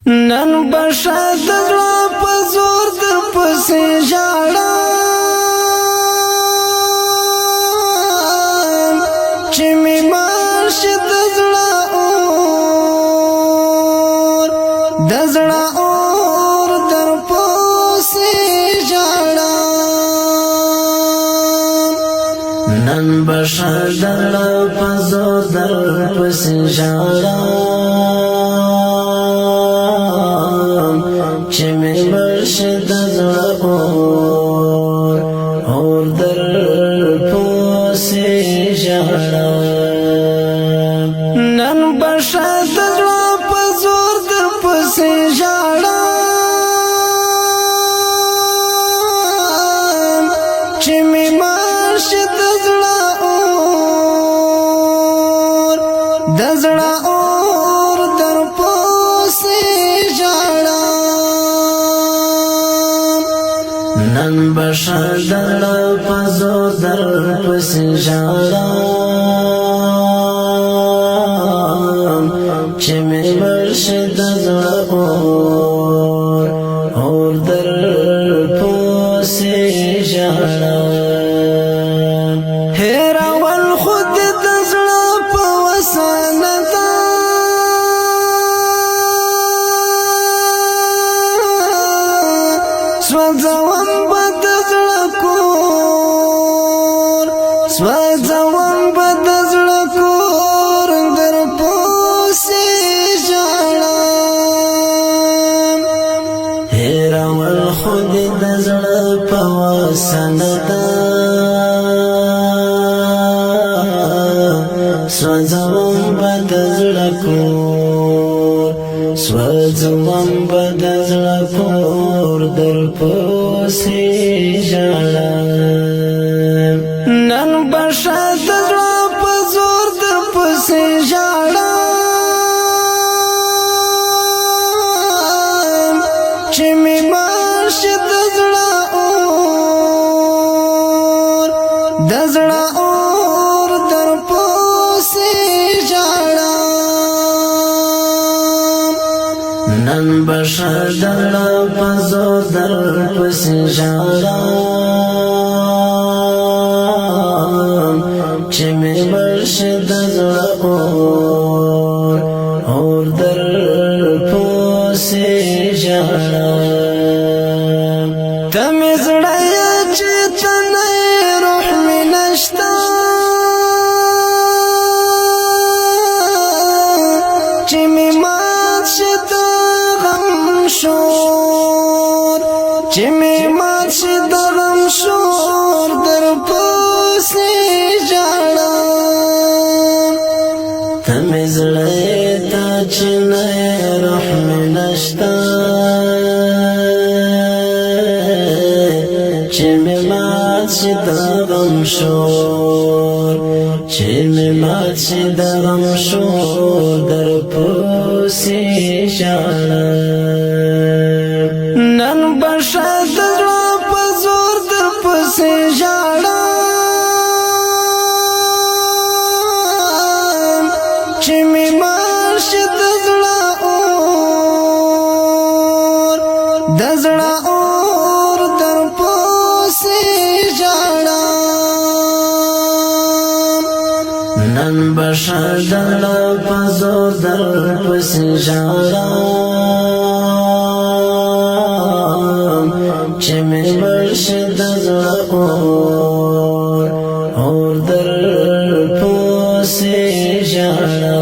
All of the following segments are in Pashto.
نن بشد زړه په زور در پسې ژاړم چې مې مرشد د زړه اور در پسې ژاړم نن بشد زړه په زور در پسې ژاړم چې مې مرشد د زړه اور در پسې ژاړم نن بشد د زړه په زور در پسې ژاړم چې مې مرشد د زړه اور در پسې نن بشد زړه په زور در پسې ژاړم چې مې مرشد د زړه اور در پسې ژاړم هېرول خود د زړه په وسانه ده سوځوم به د زړه کور سوځوم به د زړه کور در پسې ژاړم هېرول خود د زړه په وسانه ده سوځوم به د زړه کور سوځوم به د زړه کور در پسې ژاړم نن بشد د زړه په زور در پسې ژاړم چې مې مرشد د زړه اور در پسې ژاړم نن بشد د زړه په زور در پسې ژاړم چې مې مرشد د زړه اور در پسې ژاړم ته مې زړه یې چې ته نه یې روح مې نشته چې مې مات شي د غم شور چې مې مات شي د غم شور در پسې ژاړم ته مې زړه یې ته چې نه یې روح مې نشته چې مې مات شي د غم شور چې مې مات شي د غم شور در پسې ژاړم نن بشد د زړه په زور در پسې ژاړم چې مې مرشد د زړه اور در پسې ژاړم نن بشد د زړه په زور در پسې ژاړم چې مې مرشد د زړه اور در پسې ژاړم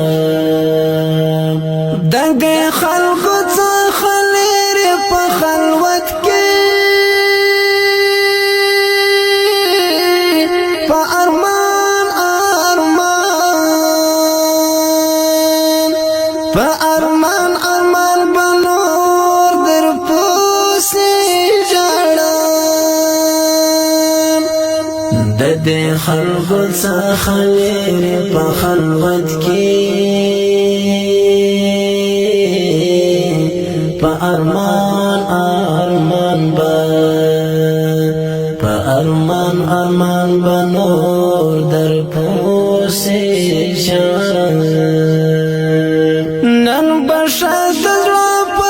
دغه خلکو څخه لرې په خلوت کې په ارمان به نور در پسې ژاړم د دې خلکو څخه لرې په خلوت کې په ارمان به نور در پسې ژاړم نن بشد د زړه په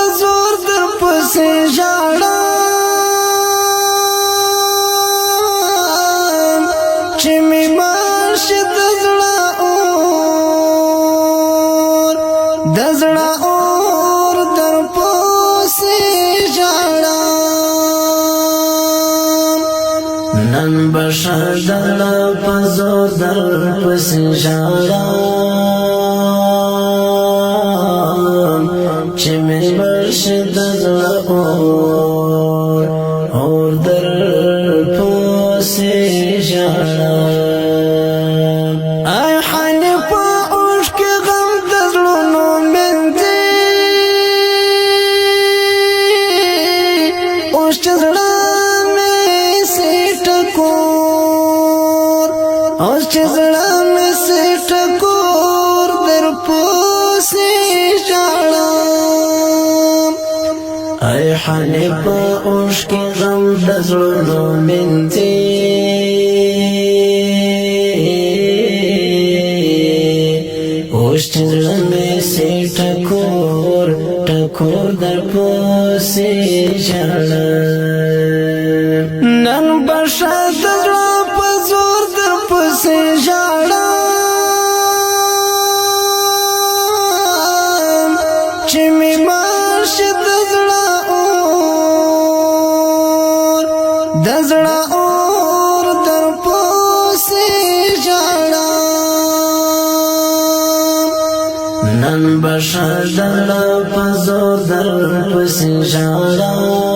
بشدل پزور در پس جارم چه می برشدل اور در پس جارم ای حنیفا عشق غم دزلونو من دی عشق زلم اوس چې زړه مې سي ټکور در پوسې ژاړم ای حنیفه اوښکې غم د زړونو مینځي اوس چې زړه مې سي ټکور در پوسې ژاړم نن بشه د زړه په زور در پسې ژاړم چې مې ماشي د زړه اور در پسې ژاړم نن بشه د زړه په زور در پسې ژاړم